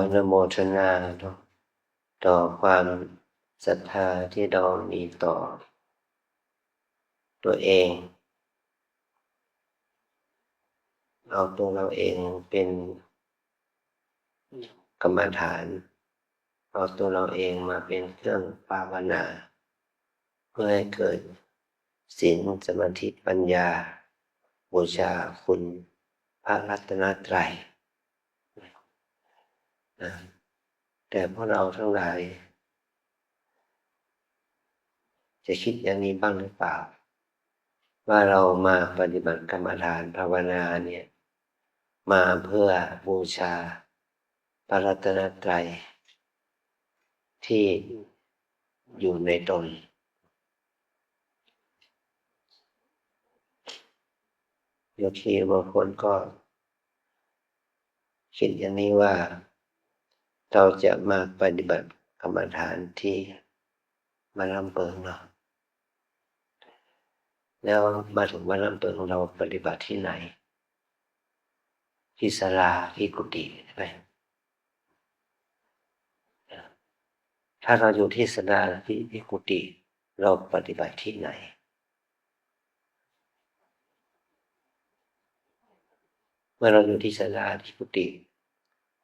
อนุโมทนาต่อความศรัทธาที่เรามีต่อตัวเองเอาตัวเราเองเป็นกรรมฐานเอาตัวเราเองมาเป็นเครื่องภาวนาเพื่อให้เกิดศีลสมาธิปัญญาบูชาคุณพระรัตนตรัยแต่พวกเราทั้งหลายจะคิดอย่างนี้บ้างหรือเปล่าว่าเรามาปฏิบัติกรรมฐานภาวนาเนี่ยมาเพื่อบูชาพระรัตนตรัยที่อยู่ในตนโยคีบางคนก็คิดอย่างนี้ว่าเราจะมาปฏิบัติกรรมฐานที่บ้านลำเปิงเนาะแล้วมาถึงบ้านลำเปิงเราปฏิบัติที่ไหนที่ศาลาที่กุฏิใช่ไหมถ้าเราอยู่ที่ศาลาที่กุฏิเราปฏิบัติที่ไหนเมื่อเราอยู่ที่ศาลาที่กุฏิ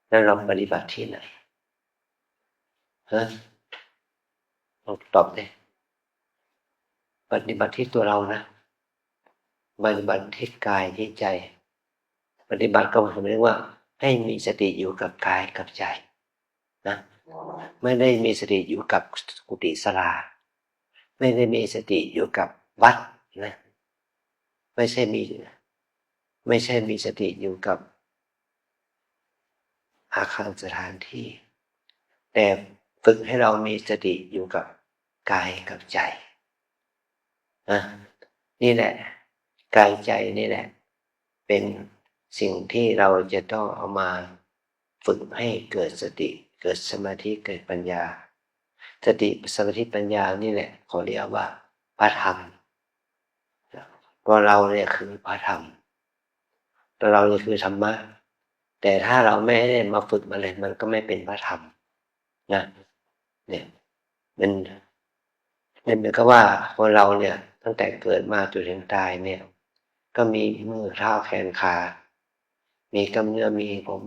แล้วเราปฏิบัติที่ไหนฮะลองตอบดิปฏิบัติที่ตัวเรานะปฏิบัติที่กายที่ใจปฏิบัติก็หมายถึงว่าให้มีสติอยู่กับกายกับใจนะไม่ได้มีสติอยู่กับกุฏิศาลาไม่ได้มีสติอยู่กับวัดนะไม่ใช่มีสติอยู่กับอาคารสถานที่แต่ฝึกให้เรามีสติอยู่กับกายกับใจนะนี่แหละกายใจนี่แหละเป็นสิ่งที่เราจะต้องเอามาฝึกให้เกิดสติเกิดสมาธิเกิดปัญญาสติสมาธิปัญญานี่แหละเขาเรียกว่าพระธรรมตัวเราเนี่ยคือพระธรรมตัวเราเนี่ยคือธรรมะแต่ถ้าเราไม่ได้มาฝึกมาเลยมันก็ไม่เป็นพระธรรมนะเนี่ยมันเหมือนกับว่าคนเราเนี่ยตั้งแต่เกิดมาจนถึงตายเนี่ยก็มีมือเท้าแขนขามีกล้ามเนื้อมีผม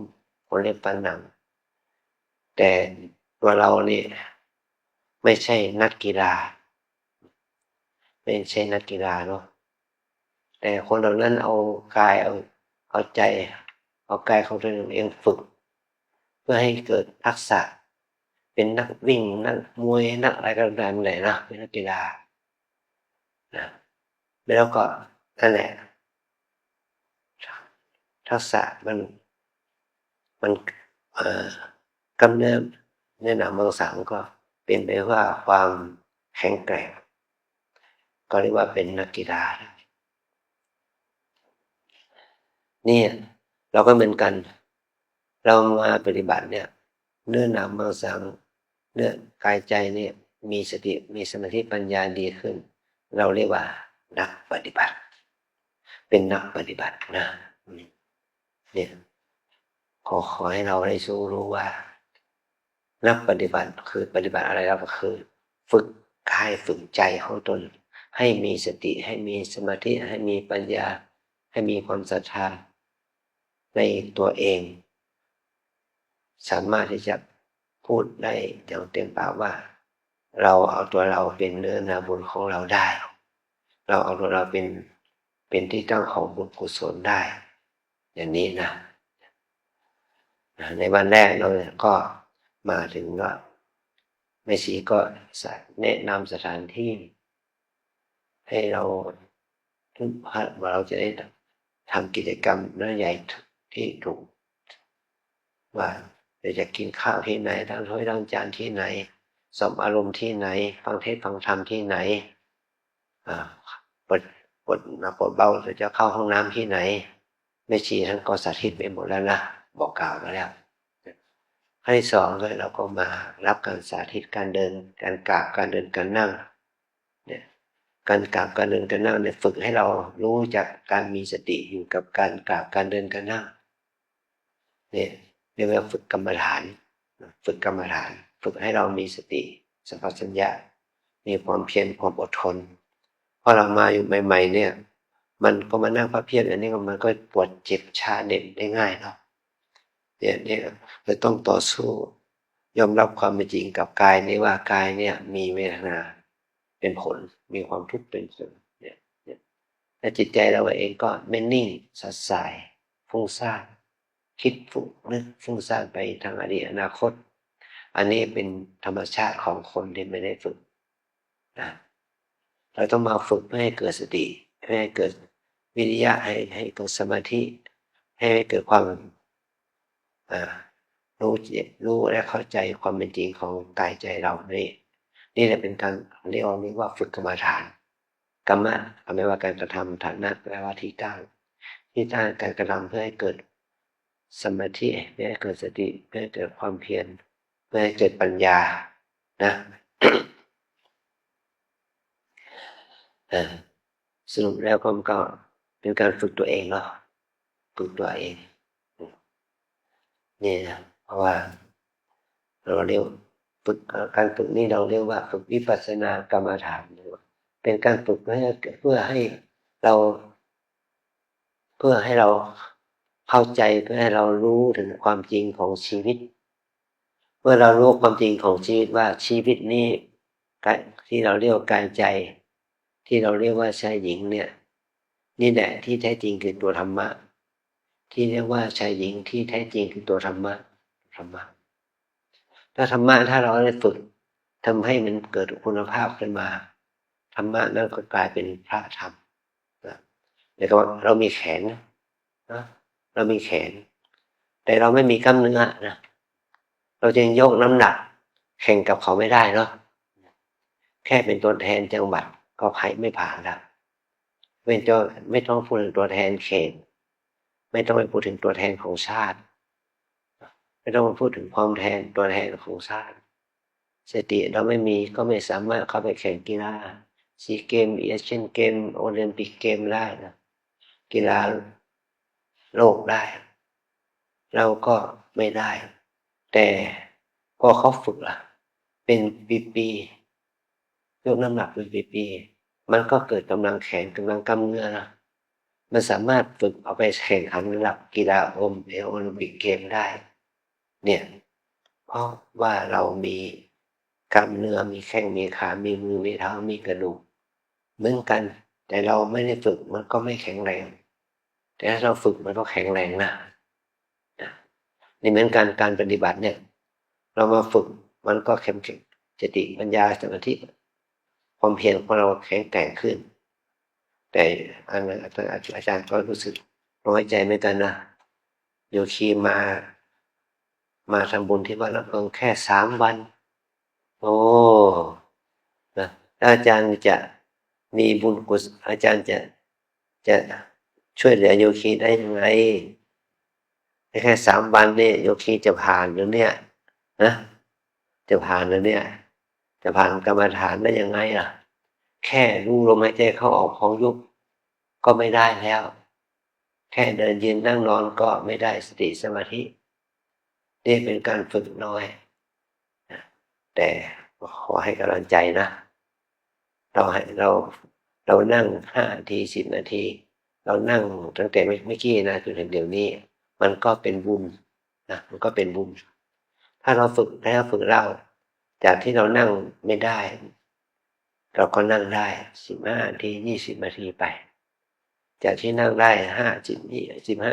ขนเล็บฟันหนังแต่ตัวเรานี่ไม่ใช่นักกีฬาไม่ใช่นักกีฬาเนาะแต่คนเหล่านั้นเอากายเอาใจเอากายของตัวเองฝึกเพื่อให้เกิดทักษะเป็นนักวิ่งนักมวยนักอะไรก็ตามเลยนะเป็นนักกีฬานะแล้วก็นั่นแหละทักษะมันกำเนิดในหนังบางสังก็เป็นไปว่าความแข็งแกร่งก็เรียกว่าเป็นนักกีฬานี่เราก็เหมือนกันเรามาปฏิบัติเนี่ยเนื้อหนังบางสังเนื้อกายใจเนี่ยมีสติมีสมาธิปัญญาดีขึ้นเราเรียกว่านักปฏิบัติเป็นนักปฏิบัตินะเนี่ยขอให้เราได้รู้ว่านักปฏิบัติคือปฏิบัติอะไรเราก็คือฝึกกายฝึกใจของตนให้มีสติให้มีสมาธิให้มีปัญญาให้มีความศรัทธาในตัวเองสามารถที่จะพูดได้อย่างเต็มปากว่าเราเอาตัวเราเป็นเนื้อนาบุญของเราได้เราเอาตัวเราเป็นที่ตั้งของบุญกุศลได้อย่างนี้นะในวันแรกเราก็มาถึงก็แม่ชีก็แนะนำสถานที่ให้เราทุกพักเราจะได้ทำกิจกรรมน้อยใหญ่ที่ถูกว่าเราจะกินข้าวที่ไหนล้างถ้วยล้างจานที่ไหนสอบอารมณ์ที่ไหนฟังเทศน์ฟังธรรมที่ไหนปวดเบาจะเข้าห้องน้ำที่ไหนแม่ชีท่านก็สาธิตไปหมดแล้วนะบอกกล่าวมาแล้วขั้นที่สองเลยเราก็มารับการสาธิตการเดินการกราบการเดินการนั่งเนี่ยการกราบการเดินการนั่งเนี่ยฝึกให้เรารู้จักการมีสติอยู่กับการกราบการเดินการนั่งเนี่ย เรียกว่าฝึกกรรมฐานฝึกกรรมฐานฝึกให้เรามีสติสัมปชัญญะมีความเพียรความอดทนพอเรามาอยู่ใหม่ๆเนี่ยมันก็มานั่งพับเพียรอันนี้มันก็ปวดเจ็บชาเด็ดได้ง่ายเนาะเนี่ยเราต้องต่อสู้ยอมรับความเป็นจริงกับกายนี้ว่ากายเนี่ยมีเวทนาเป็นผลมีความทุกข์เป็นผลเนี่ยและจิตใจเราเองก็ไม่นิ่งสัดสายฟุ้งซ่านคิดนึกฟุ้งซ่านไปทางอดีตอนาคตอันนี้เป็นธรรมชาติของคนที่ไม่ได้ฝึกนะเราต้องมาฝึกเพื่อให้เกิดสติให้เกิดวิริยะให้เกิดสมาธิให้เกิดความรู้และเข้าใจความเป็นจริงของกายใจเรานี่แหละเป็นการเรียกว่าฝึกกรรมฐานกรรมะไม่ว่าการกระทำฐานะแปลว่าที่ตั้งการกระทำเพื่อให้เกิดสมาธิเพื่อให้เกิดสติเพื่อให้เกิดความเพียรเพื่อให้เกิดปัญญานะสรุปแล้วก็เป็นการฝึกตัวเองเนาะฝึกตัวเองนี่นะเพราะว่าเราเรียกฝึกการฝึกนี่เราเรียกว่าฝึกวิปัสสนากรรมฐานเป็นการฝึกเพื่อให้เราเข้าใจเพื่อให้เรารู้ถึงความจริงของชีวิตเมื่อเรารู้ความจริงของชีวิตว่าชีวิตนี้ที่เราเรียกว่ากายใจที่เราเรียกว่าชายหญิงเนี่ยนี่แหละที่แท้จริงคือตัวธรรมะที่เรียกว่าชายหญิงที่แท้จริงคือตัวธรรมะถ้าธรรมะถ้าเราได้ฝึกทำให้มันเกิดคุณภาพขึ้นมาธรรมะนั่นก็กลายเป็นพระธรรมนะเดี๋ยวก็เรามีแขนนะเรามีแขนแต่เราไม่มีกล้ามเนื้อนะเราจึงยกน้ำหนักแข่งกับเขาไม่ได้เนาะแค่เป็นตัวแทนจังหวัดก็ไม่ผ่านแล้วไม่ต้องพูดถึงตัวแทนเขตไม่ต้องไปพูดถึงตัวแทนของชาติไม่ต้องมาพูดถึงตัวแทนของชาติสติเราไม่มีก็ไม่สามารถเข้าไปแข่งกีฬาซีเกมเอเชียนเกมโอลิมปิกเกมได้นะกีฬาโลกได้เราก็ไม่ได้แต่พอเขาฝึกล่ะเป็นปีๆยกน้ำหนักเป็นปีๆมันก็เกิดกำลังแขนกำลังกล้ามเนื้อนะมันสามารถฝึกเอาไปแข่งขันระดับกีฬาโอลิมปิกเกมได้เนี่ยเพราะว่าเรามีกล้ามเนื้อมีแข้งมีขามีมือมีเท้ามีกระดูกเหมือนกันแต่เราไม่ได้ฝึกมันก็ไม่แข็งแรงแต่ถ้าเราฝึกมันก็แข็งแรงนะนี่เหมือนกันการปฏิบัติเนี่ยเรามาฝึกมันก็เข้มแข็งสติปัญญาสมาธิความเพียรของเราแข็งแกร่งขึ้นแต่อาจารย์ก็รู้สึกน้อยใจเหมือนกันนะโยคีมาทำบุญที่วัดละเพิงแค่3 วันโอ้นะอาจารย์จะมีบุญกุศลอาจารย์จะช่วยเหลือโยคีได้ยังไงแค่3 วันนี่โยคีจะผ่านหรือเนี่ยนะจะผ่านหรือเนี่ยจะผ่านกรรมฐานได้ยังไงล่ะแค่รู้ลมหายใจเข้าออกของยุบก็ไม่ได้แล้วแค่เดินยืนนั่งนอนก็ไม่ได้สติสมาธินี่เป็นการฝึกน้อยแต่ขอให้กำลังใจนะเรานั่ง5 นาที10 นาทีเรานั่งตั้งแต่ไม่กี่นะจนถึงเดี๋ยวนี้มันก็เป็นบุญนะมันก็เป็นบุญถ้าเราฝึกเราจากที่เรานั่งไม่ได้เราก็นั่งได้15 นาที20 นาทีไปจากที่นั่งได้15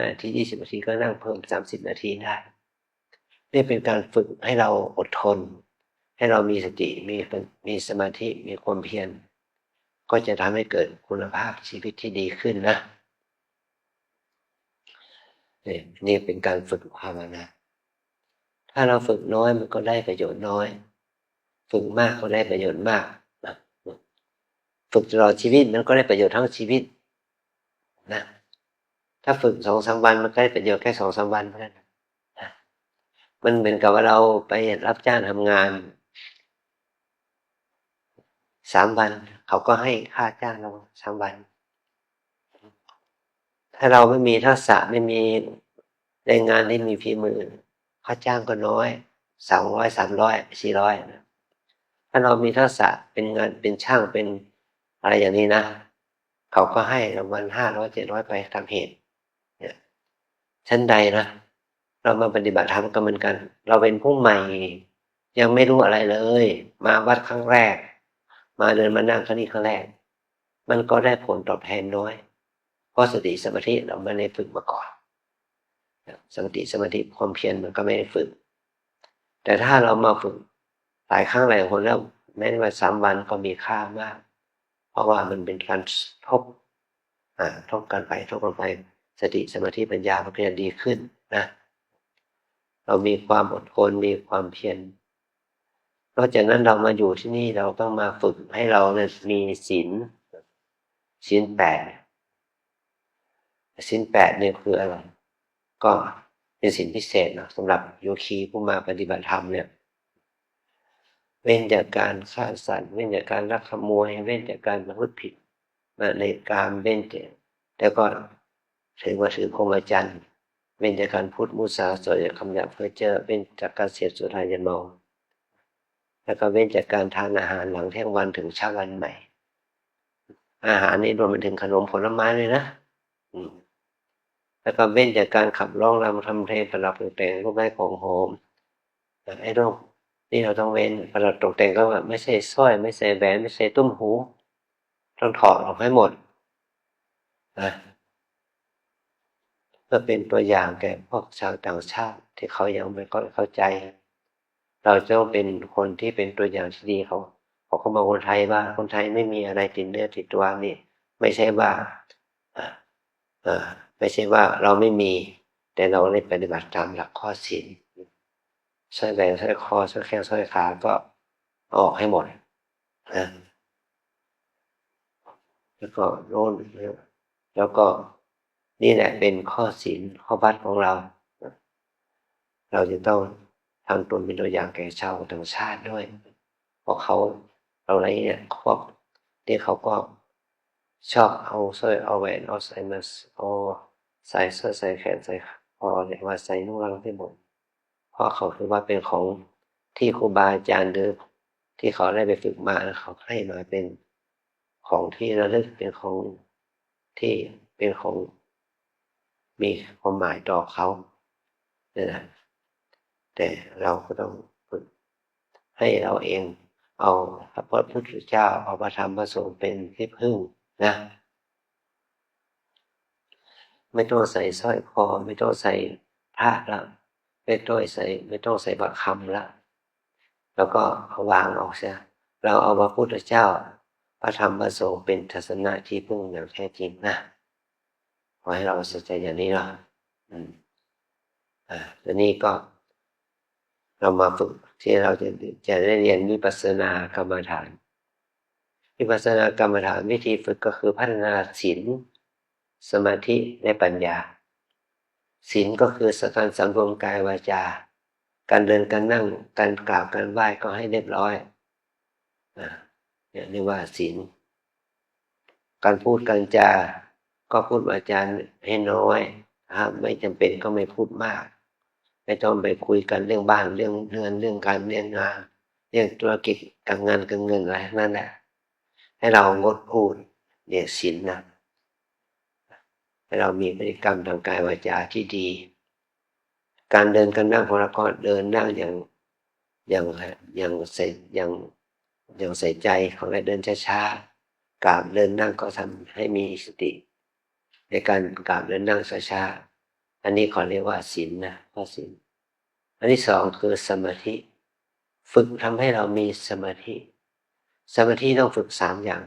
นาที20 นาทีก็นั่งเพิ่ม30 นาทีได้นี่เป็นการฝึกให้เราอดทนให้เรามีสติมีสมาธิมีความเพียรก็จะทำให้เกิดคุณภาพชีวิตที่ดีขึ้นนะนี่เป็นการฝึกภาวนาถ้าเราฝึกน้อยมันก็ได้ประโยชน์น้อยฝึกมากก็ได้ประโยชน์มากฝึกตลอดชีวิตมันก็ได้ประโยชน์ทั้งชีวิตนะถ้าฝึก2-3 วันมันก็ได้ประโยชน์แค่2-3 วันเท่านั้นมันเหมือนกับว่าเราไปรับจ้างทำงาน3 วันเขาก็ให้ค่าจ้างเรา3 วันถ้าเราไม่มีทักษะไม่มีแรงงานที่มีฝีมือ ค่าจ้างก็น้อย200 300 400นะถ้าเรามีทักษะเป็นงานเป็นช่างเป็นอะไรอย่างนี้นะเขาก็ให้รางวัล500 700ไปตามเหตุเนี่ยชั้นใดนะเรามาปฏิบัติธรรมก็เหมือนกันเราเป็นผู้ใหม่ยังไม่รู้อะไรเลยมาวัดครั้งแรกมาเดินมานั่งครั้งนี้ครั้งแรกมันก็ได้ผลตอบแทนน้อยเพราะสติสมาธิเราไม่ได้ฝึกมาก่อนสติสมาธิความเพียรมันก็ไม่ได้ฝึกแต่ถ้าเรามาฝึกหลายครั้งหลายคนแล้วแม้ว่า3 วันก็มีค่ามากเพราะว่ามันเป็นการทบกันไปทบกันไปสติสมาธิปัญญามันก็จะดีขึ้นนะเรามีความอดทนมีความเพียรนอกจากนั้นเรามาอยู่ที่นี่เราต้องมาฝึกให้เราเนี่ยมีศีล8เนี่ยคืออะไรก็เป็นศีลพิเศษนะสำหรับโยคีผู้มาปฏิบัติธรรมเนี่ยเว้นจากการฆ่าสัตว์เว้นจากการลักขโมยเว้นจากการประพฤติผิดในการเว้นจากแล้วก็ถือพรหมจรรย์เว้นจากการพูดมุสาส่อจากคำหยาบเพ้อเจ้อเว้นจากการเสพสุรายาเมาแล้วก็เว้นจากการทานอาหารหลังเที่ยงวันถึงเช้าวันใหม่อาหารนี่รวมไปถึงขนมผลไม้เลยนะแล้วก็เว้นจากการขับร้องรำทำเพลงประดับตกแต่งรูปไม้ของหอมไอ้เรื่องนี่เราต้องเว้นประดับตกแต่งก็แบบไม่ใช่สร้อยไม่ใช่แหวนไม่ใช่ตุ้มหูต้องถอดออกให้หมดนะเพื่อเป็นตัวอย่างแก่พวกชาวต่างชาติที่เขายังไม่เข้าใจเราจะต้องเป็นคนที่เป็นตัวอย่างที่ดีเขามาคนไทยว่าคนไทยไม่มีอะไรติดเนื้อติดตัวนี่ไม่ใช่ว่าไม่ใช่ว่าเราไม่มีแต่เราได้ปฏิบัติตามหลักข้อศีลสร้อยแหวนสร้อยคอสร้อยแข้งสร้อยขาก็ออกให้หมดนะแล้วก็โน่นแล้วก็นี่แหละเป็นข้อศีลข้อวัดของเราเราจะต้องทำตนเป็นตัวอย่างแก่ชาวต่างชาติด้วยเพราะเราอะไรเนี่ยพวกที่เขาก็ชอบเอาสร้อยเอาแหวนเอาใส่มาเอาใส่สร้อยใส่แขนใส่คอเนี่ยมาใส่นุ่งรังที่หมดเพราะเขาคือว่าเป็นของที่ครูบาอาจารย์หรือที่เขาได้ไปฝึกมาแล้วเขาให้มาเป็นของที่ระลึกเป็นของที่เป็นของมีความหมายต่อเขาเนี่ยนะแต่เราก็ต้องฝึกให้เราเองเอาพระพุทธเจ้าเอาพระธรรมพระสงฆ์เป็นที่พึ่งนะไม่ต้องใส่สร้อยคอไม่ต้องใส่พระละไม่ต้องใส่บัตรคำละแล้วก็เอาวางออกเสียเราเอาพระพุทธเจ้าพระธรรมพระสงฆ์เป็นทัศนะที่พึ่งอย่างแท้จริงนะขอให้เราสนใจอย่างนี้เนาะแล้วนี่ก็เรามาฝึกที่เราจะได้เรียนวิปัสสนากรรมฐานวิปัสสนากรรมฐานวิธีฝึกก็คือพัฒนาศีลสมาธิและปัญญาศีลก็คือการสำรวมกายวาจาการเดินการนั่งการกราบการไหว้ก็ให้เรียบร้อยเนี่ยเรียกว่าศีลการพูดการจาก็พูดวาจาให้น้อยไม่จำเป็นก็ไม่พูดมากไม่ต้องไปคุยกันเรื่องบ้านเรื่องเรือนเรื่องการเรื่องงานเรื่องธุรกิจการงานการเงินอะไรนั่นแหละให้เรางดพูดเนี่ยศีลนะให้เรามีพฤติกรรมทางกายวาจาที่ดีการเดินการนั่งของเราก็เดินนั่งอย่างใส่ใจของเราเดินช้าๆกราบเดินนั่งก็ทำให้มีสติในการกราบเดินนั่งช้าๆอันนี้ขอเรียกว่าศีลนะข้อศีลอันที่สองคือสมาธิฝึกทำให้เรามีสมาธิต้องฝึก3อย่าง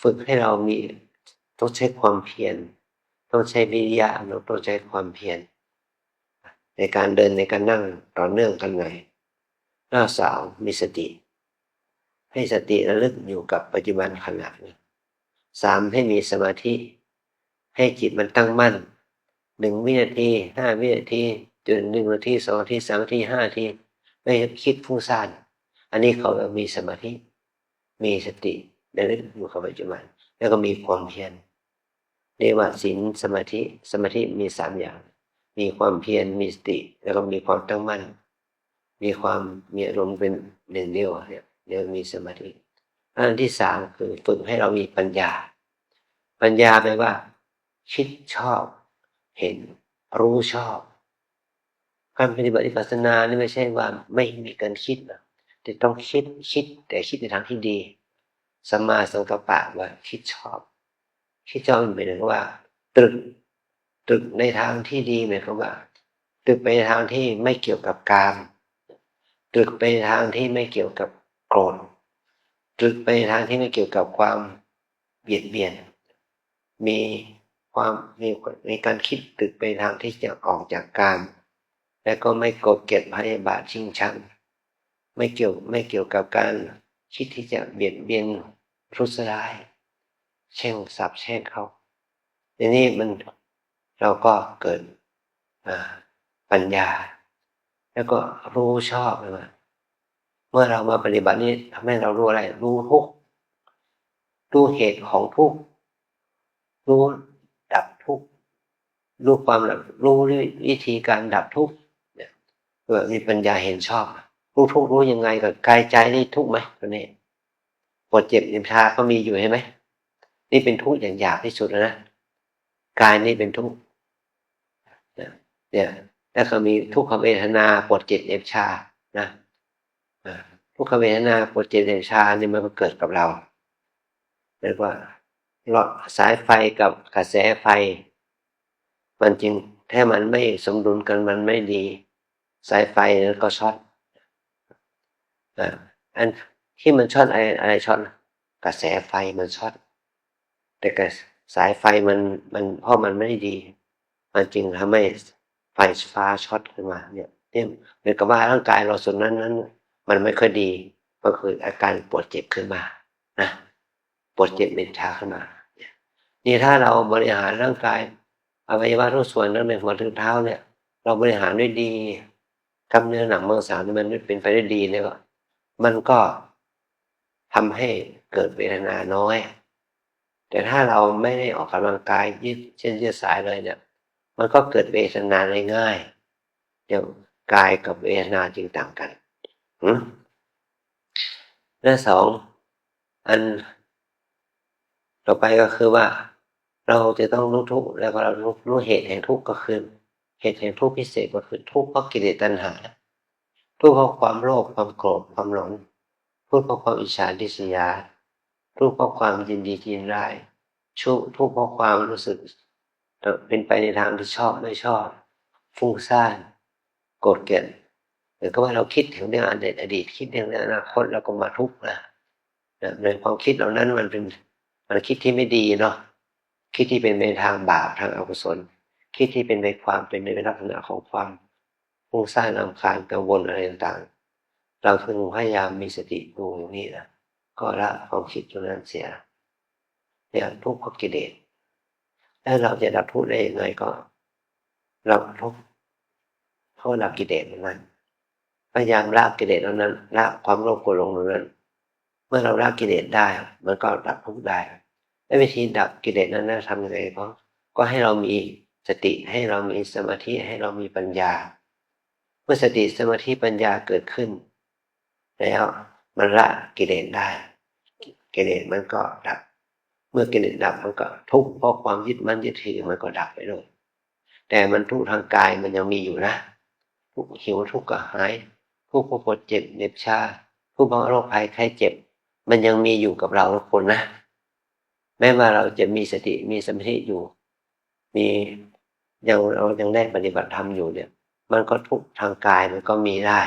ฝึกให้เรามีต้องใช้ความเพียรต้องใช้วิริยะต้องใช้ความเพียรในการเดินในการนั่งต่อเนื่องกันไงหน้าสาวมีสติให้สติระลึกอยู่กับปัจจุบันขณะ3ให้มีสมาธิให้จิตมันตั้งมั่น1 วินาที5 วินาทีจน1 นาที2 นาที3 นาที5 นาทีไม่คิดฟุ้งซ่านอันนี้เขามีสมาธิมีสติระลึกอยู่กับปัจจุบันแล้วก็มีความเพียรเรียกว่าศีลสมาธิมี3 อย่าง มีความเพียรมีสติแล้วก็มีความตั้งมั่นมีความมีอารมณ์เป็นหนึ่งเดียวเนี่ยเดี๋ยวมีสมาธิอันที่สามคือฝึกให้เรามีปัญญาปัญญาแปลว่าคิดชอบเห็นรู้ชอบการปฏิบัติวิปัสสนานี่ไม่ใช่ว่าไม่มีการคิดนะแต่ต้องคิดแต่คิดในทางที่ดีสัมมาสังกัปปะว่าคิดชอบหมายถึงว่าตรึกในทางที่ดีหมายความว่าตรึกไปในทางที่ไม่เกี่ยวกับกามตรึกไปในทางที่ไม่เกี่ยวกับโกรธตรึกไปในทางที่ไม่เกี่ยวกับความเบียดเบียนมีการคิดตรึกไปทางที่จะออกจากกามและก็ไม่โกรธเกลียดพยาบาทชิงชังไม่เกี่ยวกับการคิดที่จะเบียดเบียนทุษร้ายแช่งสาปแช่งเขาทีนี้เราก็เกิดปัญญาแล้วก็รู้ชอบเลยว่าเมื่อเรามาปฏิบัตินี้ทำให้เรารู้อะไรรู้ทุกข์รู้เหตุของทุกข์รู้ดับทุกข์รู้ความรู้วิธีการดับทุกข์เนี่ยมีปัญญาเห็นชอบรู้ทุกข์รู้ยังไงกับกายใจนี่ทุกข์ไหมตัวนี้ปวดเจ็บนิพพาก็มีอยู่ใช่ไหมนี่เป็นทุกข์อย่างหยาบที่สุดแล้วนะกายนี่เป็นทุกข์เนี่ยแล้วก็มีทุกขเวทนาปวดเจ็บเจ็บชานะทุกขเวทนาปวดเจ็บเจ็บชานี่มันก็เกิดกับเราเรียกว่าสายไฟกับกระแสไฟมันจริงถ้ามันไม่สมดุลกันมันไม่ดีสายไฟนั้นก็ช็อตอันที่มันช็อตอะไรช็อตกระแสไฟมันช็อตแต่กระสายไฟมันเพราะมันไม่ดีมันจึงทำให้ไฟฟ้าช็อตขึ้นมาเนี่ยเหมือนกับว่าร่างกายเราส่วนนั้นมันไม่ค่อยดีก็คืออาการปวดเจ็บขึ้นมานะปวดเจ็บเป็นชาขึ้นมานี่ถ้าเราบริหารร่างกายอวัยวะทุกส่วนตั้งแต่หัวถึงเท้าเนี่ยเราบริหารด้วยดีกล้ามเนื้อหนังมังสามันเป็นไปได้ดีเนี่ยมันก็ทำให้เกิดเวทนาน้อยแต่ถ้าเราไม่ได้ออกกำลังกายยืดสายเลยเนี่ยมันก็เกิดเวทนาได้ง่ายเดี๋ยวกายกับเวทนาจึงต่างกันและสองอันต่อไปก็คือว่าเราจะต้องรู้ทุกข์แล้วก็เรารู้เหตุแห่งทุกข์ก็คือเหตุแห่งทุกข์พิเศษก็คือทุกข์เพราะกิเลสตัณหาทุกข์เพราะความโลภความโกรธความหลงทุกข์เพราะความอิจฉาริษยาทุกข์เพราะความยินดียินร้ายทุกข์เพราะความรู้สึกเป็นไปในทางที่ชอบไม่ชอบฟุ้งซ่านโกรธเกลียดหรือก็ว่าเราคิดถึงเรื่องอดีตคิดเรื่องอนาคตแล้วก็มาทุกข์นะในความคิดเหล่านั้นมันคิดที่ไม่ดีเนาะคิดที่เป็นในทางบาปทางอกุศลคิดที่เป็นในลักษณะของความฟุ้งซ่านรำคาญกังวลอะไรต่างๆเราพึงพยายามมีสติดูอย่างนี้นะก็ละความคิดตรงนั้นเสียเนี่ยทุกข์เพราะกิเลสแล้วเราจะดับทุกข์ได้ยังไงก็เราทุกข์เพราะละกิเลสนั้นพยายามละกิเลสนั้นละความโลภโกรธหลงนั้นเมื่อเราละกิเลสได้มันก็ดับทุกข์ได้และวิธีดับกิเลสนั้นทำยังไงก็ให้เรามีสติให้เรามีสมาธิให้เรามีปัญญาเมื่อสติสมาธิปัญญาเกิดขึ้นแล้วมันละกิเลสได้กิเลสมันก็ดับเมื่อกิเลสดับมันก็ทุกข์เพราะความยึดมั่นยึดถือมันก็ดับไปเลยแต่มันทุกข์ทางกายมันยังมีอยู่นะทุกข์หิวทุกข์กระหายทุกข์เพราะปวดเจ็บเหน็บชาทุกข์เพราะโรคภัยไข้เจ็บมันยังมีอยู่กับเราทุกคนนะแม้ว่าเราจะมีสติมีสมาธิอยู่เรายังได้ปฏิบัติธรรมอยู่เนี่ยมันก็ทุกข์ทางกายมันก็มีได้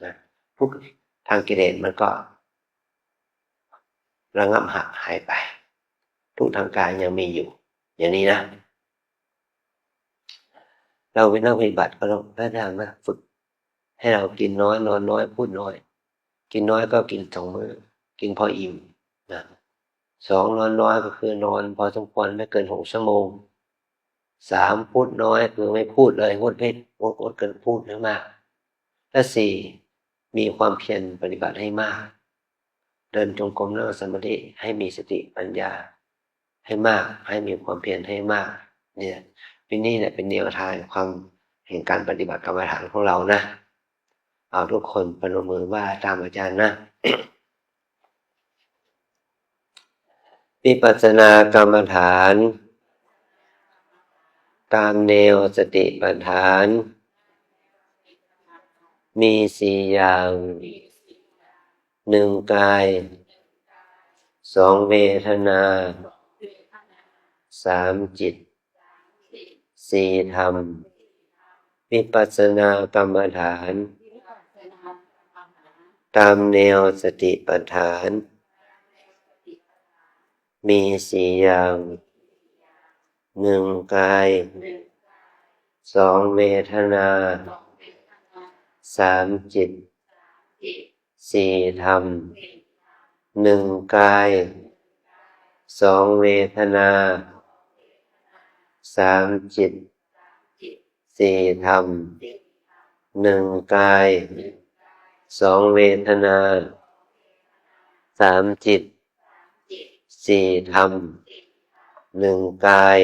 นะทุกข์ทางกิเลสมันก็ระงับหายไปทุกข์ทางกายยังมีอยู่อย่างนี้นะเราเป็นนักปฏิบัติก็ต้องพยายามนะฝึกให้เรากินน้อยนอนน้อยพูดน้อยกินน้อยก็กิน2 มื้อกินพออิ่มนะ2นอนน้อยก็คือนอนพอสมควรไม่เกิน6 ชั่วโมง3พูดน้อยคือไม่พูดเลยงดเกินพูดไม่มากและ4มีความเพียรปฏิบัติให้มากเดินจงกรมนั่งสมาธิให้มีสติปัญญาให้มากให้มีความเพียรให้มากเนี่ยนี่แหละเป็นแนวทางความ แห่งการปฏิบัติกรรมฐานของเรานะเอาทุกคนปนมือว่าตามอาจารย์นะวิปัสสนากรรมฐานตามแนวสติปัฏฐานมี4อย่าง1กาย2เวทนา3จิต4ธรรมวิปัสสนากรรมฐานตามแนวสติปัฏฐานมี4อย่าง1กาย2เวทนา3จิต4ธรรม1กาย2เวทนา3จิต4ธรรม1กาย2เวทนา3จิต4ธรรม1กาย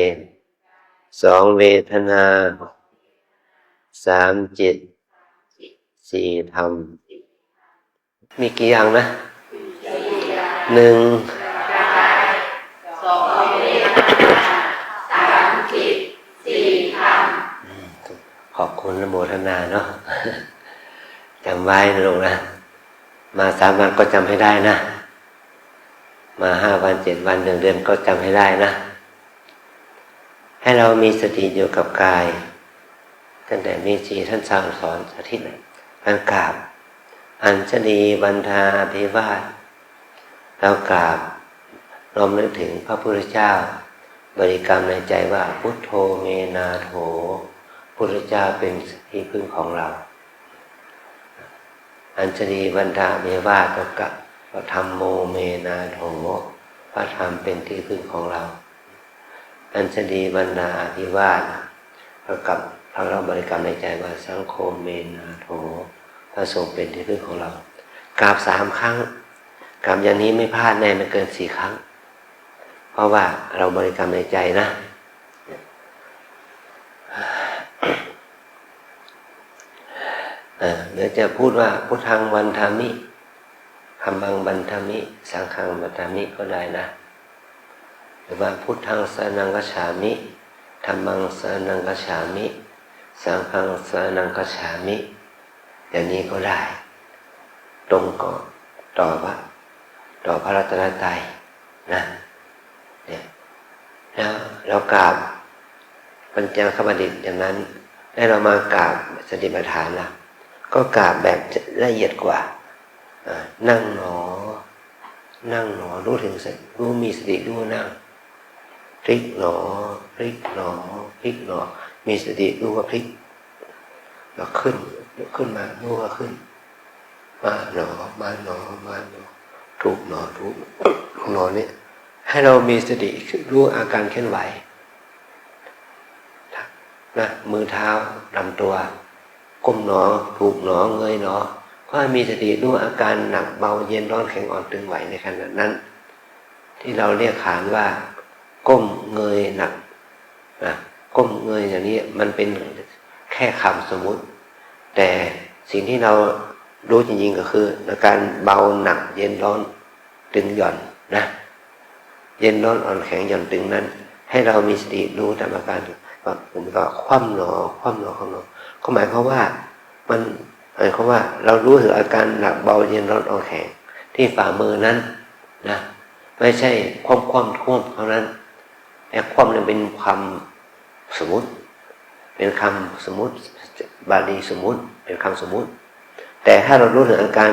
2เวทนา3จิต4ธรรมมีกี่อย่างนะ1ขอบคุณอนุโมทนาเนาะจำไว้นะลูกนะมา3วันก็จำให้ได้นะมา5วัน7วัน1เดือนก็จำให้ได้นะให้เรามีสติอยู่กับกายตั้งแต่มีชีท่านสั่งสอนอาทิตย์ไหนการกราบอัญชลีบรรทาภิวาทเรากราบน้อมนึกถึงพระพุทธเจ้าบริกรรมในใจว่าพุทโธเมนาโถพุทธเจ้าเป็นที่พึ่งของเราอัญชลีบรรทาภิวาทกับพระธรรมโมเมนาโถพระธรรมเป็นที่พึ่งของเราอัญชลีบรรทาภิวาทกับพระเราบริกรรมในใจว่าสังโฆเมนาโถพระสงฆ์เป็นที่พึ่งของเรากราบ3ครั้งกราบอย่างนี้ไม่พลาดแน่ไม่เกิน4ครั้งเพราะว่าเราบริกรรมในใจนะเดี๋ยวจะพูดว่าพุทธังวันธามิธัมมังบันธามิสังฆังบันธามิก็ได้นะหรือว่าพุทธังสรณังคัจฉามิธัมมังสรณังคัจฉามิสังฆังสรณังคัจฉามิอย่างนี้ก็ได้ตรงก่อนต่อพระรัตนตรัยนะเนี่ยแล้วเรากราบปัญจขัปดิษฐ์อย่างนั้นได้เรามากราบสติปัฏฐานล่ะก็กราบแบบละเอียดกว่านั่งหนอรู้ถึงรู้มีสติรู้นั่งพลิกหนอพลิกหนอพลิกหนอมีสติรู้ว่าพลิกแล้วขึ้นมารู้ว่าขึ้นมาหนอมาหนอทุกหนอทุกหนอเนี่ยให้เรามีสติรู้อาการเคลื่อนไหวนะมือเท้าลำตัวก้มหนอถูกหนอเงยหนอก็ให้มีสติรู้อาการหนักเบาเย็นร้อนแข็งอ่อนตึงไหวในขณะนั้นที่เราเรียกขานว่าก้มเงยหนักนะก้มเงยอย่างนี้มันเป็นแค่คำสมมุติแต่สิ่งที่เรารู้จริงๆก็คืออาการเบาหนักเย็นร้อนตึงหย่อนนะเย็นร้อนอ่อนแข็งหย่อนตึงนั้นให้เรามีสติรู้ตามอาการผมก็คว่ำหนอก็หมายความว่ามันหมายความว่าเรารู้ถึงอาการหนักเบาเย็นร้อนอ่อนแข็งที่ฝ่ามือนั้นนะไม่ใช่คว่ำเท่านั้นแต่คว่ำเนี่ยเป็นคำสมมุติเป็นคำสมมุติบาลีสมมุติเป็นคำสมมุติแต่ถ้าเรารู้ถึงอาการ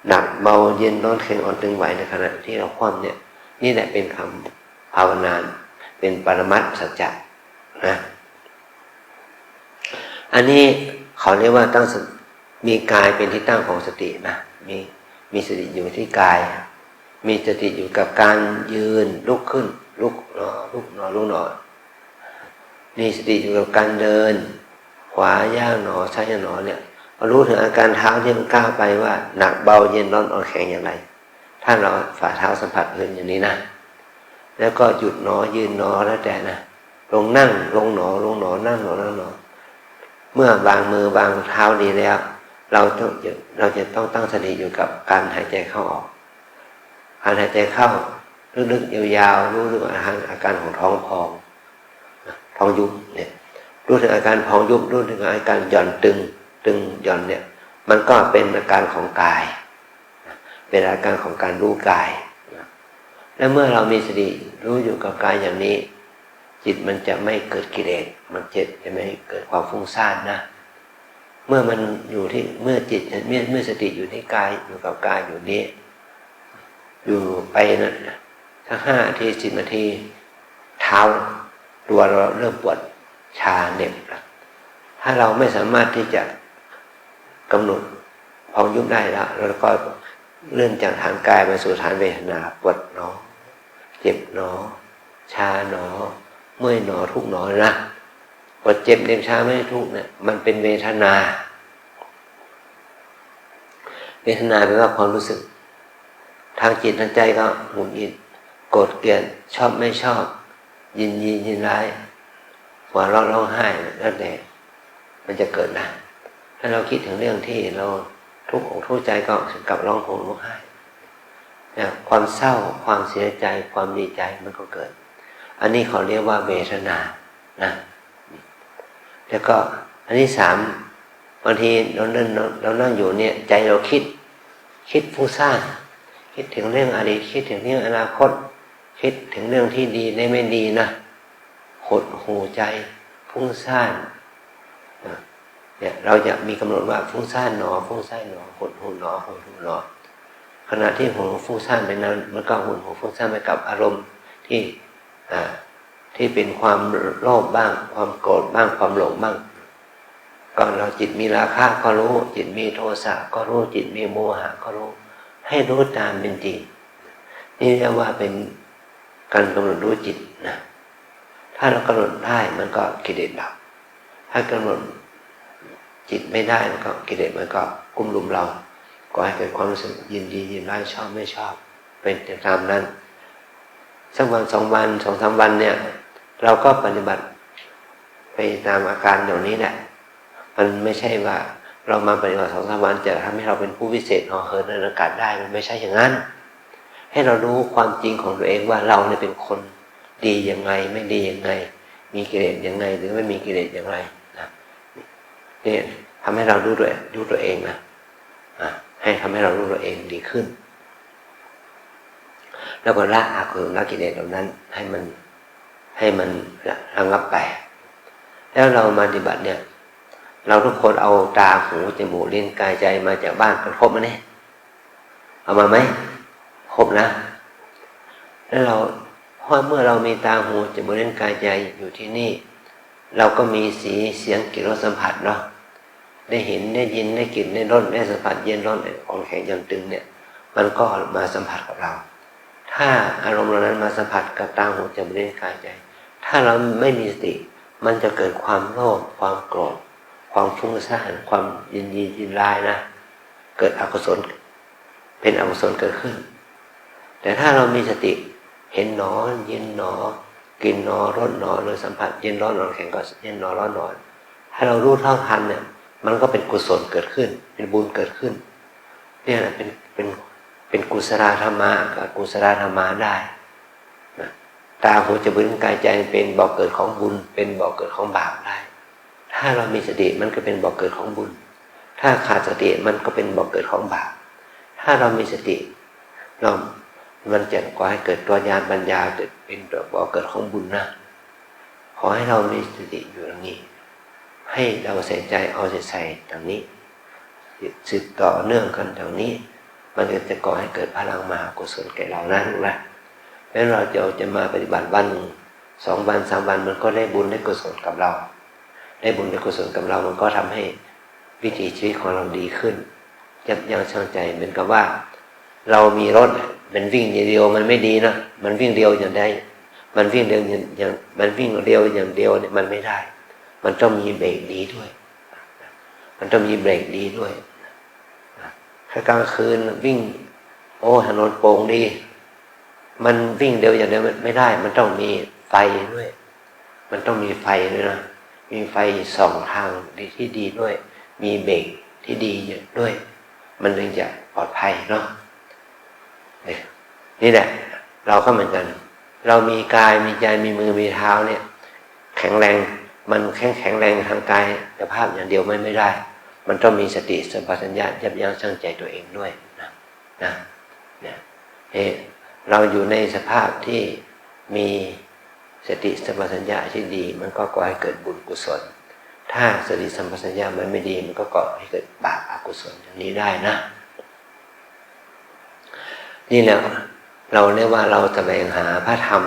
หนักเบาเย็นร้อนแข็งอ่อนตึงไหวในขณะที่เราคว่ำเนี่ยนี่แหละเป็นคำภาวนาเป็นปรมัตถ์สัจจะนะอันนี้เขาเรียกว่าตั้งมีกายเป็นที่ตั้งของสตินะมีสติอยู่ที่กายมีสติอยู่กับการยืนลุกขึ้นลุกหนอมีสติอยู่กับการเดินขวาย่างหนอซ้ายย่างหนอเนี่ยรู้ถึงอาการเท้าที่มันก้าวไปว่าหนักเบาเย็นร้อนอ่อนแข็งอย่างไรถ้าเราฝ่าเท้าสัมผัสพื้นอย่างนี้นะแล้วก็หยุดหนอยืนหนอแล้วแต่นะลงนั่งลงหนอนั่งหนอ เมื่อวางมือวางเท้าดีแล้วเราจะต้องตั้งสติอยู่กับการหายใจเข้าออกการหายใจเข้าลึกๆยาวๆรู้ถึงอาการของท้องพองท้องยุบเนี่ยรู้ถึงอาการพองยุบรู้ถึงอาการหย่อนตึงหย่อนเนี่ยมันก็เป็นอาการของกายเป็นอาการของการรู้กายและเมื่อเรามีสติรู้อยู่กับกายอย่างนี้จิตมันจะไม่เกิดกิเลสมันจะไม่เกิดความฟุ้งซ่านนะเมื่อมันอยู่ที่เมื่อจิตเมื่อสติอยู่ที่กายอยู่กับกายอยู่นี้อยู่ไปนะสัก5 นาที10 นาทีเท้าตัวเราเริ่มปวดชาเหน็บถ้าเราไม่สามารถที่จะกำหนดพองยุบได้แล้วเราก็เลื่อนจากฐานกายมาสู่ฐานเวทนาปวดหนอเจ็บหนอชาหนอเมื่อยหนอทุกหนอนะปวดเจ็บเจ็บชาไม่ทุกเนี่ยมันเป็นเวทนาเวทนาเป็นว่าความรู้สึกทางจิตทางใจก็หงุดหงิดโกรธเกลียดชอบไม่ชอบยินดียินร้ายหัวเราะร้องไห้นั่นแหละมันจะเกิดนะถ้าเราคิดถึงเรื่องที่เราทุกข์อกทุกข์ใจก็ถึงกับร้องโหยร้องไห้นะความเศร้าความเสียใจความดีใจมันก็เกิดอันนี้เขาเรียกว่าเวทนานะแล้วก็อันที่3บางทีเรานั่งอยู่เนี่ยใจเราคิดฟุ้งซ่านคิดถึงเรื่องอดีตคิดถึงเรื่องอนาคตคิดถึงเรื่องที่ดีได้ไม่ดีนะหดหู่ใจฟุ้งซ่านเนี่ยเราจะมีกำหนดว่าฟุ้งซ่านหนอฟุ้งซ่านหนอหดหู่หนอหดหู่หนอขณะที่หูฟุ้งซ่านไปนั้นมันก็หูฟุ้งซ่านไปกับอารมณ์ที่เป็นความโลภบ้างความโกรธบ้างความหลงบ้างก่อนเราจิตมีราคะก็รู้จิตมีโทสะก็รู้จิตมีโมหะก็รู้ให้รู้ตามเป็นจริงนี่เรียกว่าเป็นการกำหนดรู้จิตนะถ้าเรากำหนดได้มันก็กิเลสดับถ้ากำหนดจิตไม่ได้มันก็กิเลสมันก็กุมรุมเราก็ให้เกิดความรู้สึกยินดียินร้ายชอบไม่ชอบเป็นตามนั้นสักวัน2 วัน 2-3 วันเนี่ยเราก็ปฏิบัติไปตามอาการอย่างนี้แหละมันไม่ใช่ว่าเรามาปฏิบัติ2-3 วันจะทำให้เราเป็นผู้วิเศษห่อเหินในอากาศได้มันไม่ใช่อย่างนั้นให้เรารู้ความจริงของตัวเองว่าเราเนี่ยเป็นคนดียังไงไม่ดียังไงมีกิเลสยังไงหรือไม่มีกิเลสอย่างไรนะนี่ทำให้เรารู้ตัวเองนะให้ทำให้เรารู้ตัวเองดีขึ้นแล้วก็ละอกุศลกิเลสเหล่านั้นให้มันระงับไปแล้วเรามาปฏิบัติเนี่ยเราทุกคนเอาตาหูจมูกลิ้นกายใจมาจากบ้านกันครบมั้ยเนี่ยเอามาไหมครบนะแล้วเราเพราะเมื่อเรามีตาหูจมูกลิ้นกายใจอยู่ที่นี่เราก็มีสีเสียงกลิ่นรสสัมผัสเนาะได้เห็นได้ยินได้กลิ่นได้รสได้สัมผัสเย็นร้อนอ่อนแข็งหย่อนตึงเนี่ยมันก็มาสัมผัสกับเราถ้าอารมณ์เหล่านั้นมาสัมผัสกับตาหูจมูกลิ้นกายใจถ้าเราไม่มีสติมันจะเกิดความโลภความโกรธความฟุ้งซ่านความยินดียินร้ายนะเกิดอกุศลเป็นอกุศลเกิดขึ้นแต่ถ้าเรามีสติเห็นหนอเย็นหนอกลิ่นหนอรสหนอหรือสัมผัสเย็นร้อนอ่อนแข็งก็เย็นหนอร้อนหนอถ้าเรารู้เท่าทันเนี่ยมันก็เป็นกุศลเกิดขึ้นเป็นบุญเกิดขึ้นเนี่ยแหละเป็นกุศลธรรมะกับกุศลธรรมะได้นะตาหูจมูกลิ้นกายใจเป็นบ่อเกิดของบุญเป็นบ่อเกิดของบาปได้ถ้าเรามีสติมันก็เป็นบ่อเกิดของบุญถ้าขาดสติมันก็เป็นบ่อเกิดของบาปถ้าเรามีสติมันจะก่อให้เกิดตัวญาณปัญญาเกิดเป็นบ่อเกิดของบุญนะขอให้เรามีสติอยู่อย่างนี้ให้เราใส่ใจเอาใจใส่ตรงนี้สืบต่อเนื่องกันตรงนี้มันจะก่อให้เกิดพลังมหากุศลแก่เรานะลูกนะแล้วเราจะมาปฏิบัติวัน2 วัน 3 วันมันก็ได้บุญได้กุศลกับเราได้บุญได้กุศลกับเรามันก็ทำให้วิถีชีวิตของเราดีขึ้นยับยั้งชั่งใจเหมือนกับว่าเรามีรถมันวิ่งอย่างเดียวมันไม่ดีนะมันวิ่งเร็วอย่างใดมันวิ่งเร็วอย่างมันวิ่งเร็วอย่างเดียวเนี่ยมันไม่ได้มันต้องมีเบรกดีด้วยมันต้องมีเบรกดีด้วยถ้ากลางคืนวิ่งถนนโปร่งดีมันวิ่งเร็วอย่างเดียวไม่ได้มันต้องมีไฟด้วยมันต้องมีไฟด้วยนะ มีไฟส่องทางที่ดีด้วย มีเบรกที่ดีด้วย มันถึงจะปลอดภัยเนาะนี่แหละเราก็เหมือนกัน เรามีกายมีใจมีมือมีเท้าเนี่ยแข็งแรงมันแข็งแรงทางกายภาพอย่างเดียวไม่ได้มันต้องมีสติสัมปชัญญะยับยั้งชั่งใจตัวเองด้วยนะเราอยู่ในสภาพที่มีสติสัมปชัญญะที่ดีมันก็ก่อให้เกิดบุญกุศลถ้าสติสัมปชัญญะมันไม่ดีมันก็ก่อให้เกิดบาปอกุศลอย่างนี้ได้นะนี่แหละเราเรียกว่าเราแสวงหาพระธรรม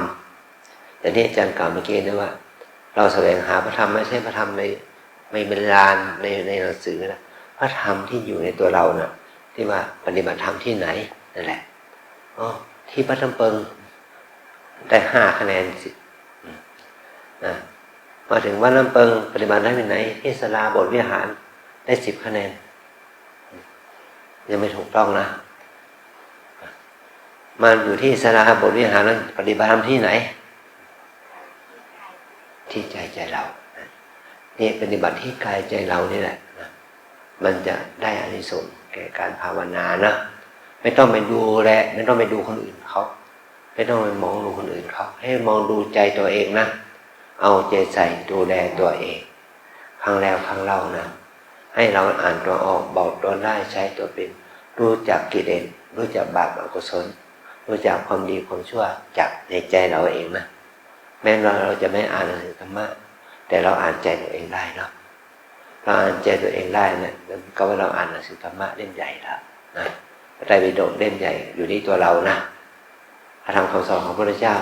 แต่นี่อาจารย์กล่าวเมื่อกี้นะว่าเราแสวงหาพระธรรมไม่ใช่พระธรรมในบรรลานในหนังสือนะพระธรรมที่อยู่ในตัวเรานะที่ว่าปฏิบัติธรรมที่ไหนนั่นแหละที่พระธรรมเปิงได้5 คะแนนสิมาถึงวัดน้ำเปิงปฏิบัติได้ที่ไหนที่ศาลาโบสถ์วิหารได้10 คะแนนยังไม่ถูกต้องนะมาอยู่ที่ศาลาโบสถ์วิหารนั้นปฏิบัติธรรมที่ไหนที่ใจเรานี่ปฏิบัติที่กายใจเรานี่แหละนะมันจะได้อานิสงส์แก่การภาวนานะไม่ต้องไปดูแลไม่ต้องไปดูคนอื่นเขาไม่ต้องไปมองดูคนอื่นเขาให้มองดูใจตัวเองนะเอาใจใส่ดูแลตัวเองครั้งแล้วครั้งเล่านะให้เราอ่านตัวออกบอกตัวได้ใช้ตัวเป็นรู้จักกิเลสรู้จักบาปอกุศลรู้จักความดีความชั่วจากในใจเราเองนะแม้เราจะไม่อ่านหนังสือธรรมะแต่เราอ่านใจตัวเองได้เนาะเราอ่านใจตัวเองได้นะก็ว่าเราอ่านหนังสือธรรมะเล่มใหญ่แล้วนะพระไตรปิฎกเล่มใหญ่อยู่ที่ตัวเรานะพระธรรมคำสอนของพระพุทธเจ้า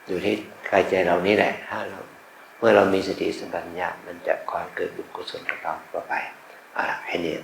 อยู่ที่กายใจเรานี่แหละถ้าเราเมื่อเรามีสติสัมปชัญญะมันจะคอยเกิดบุญกุศลกับเราต่อไปแค่นี้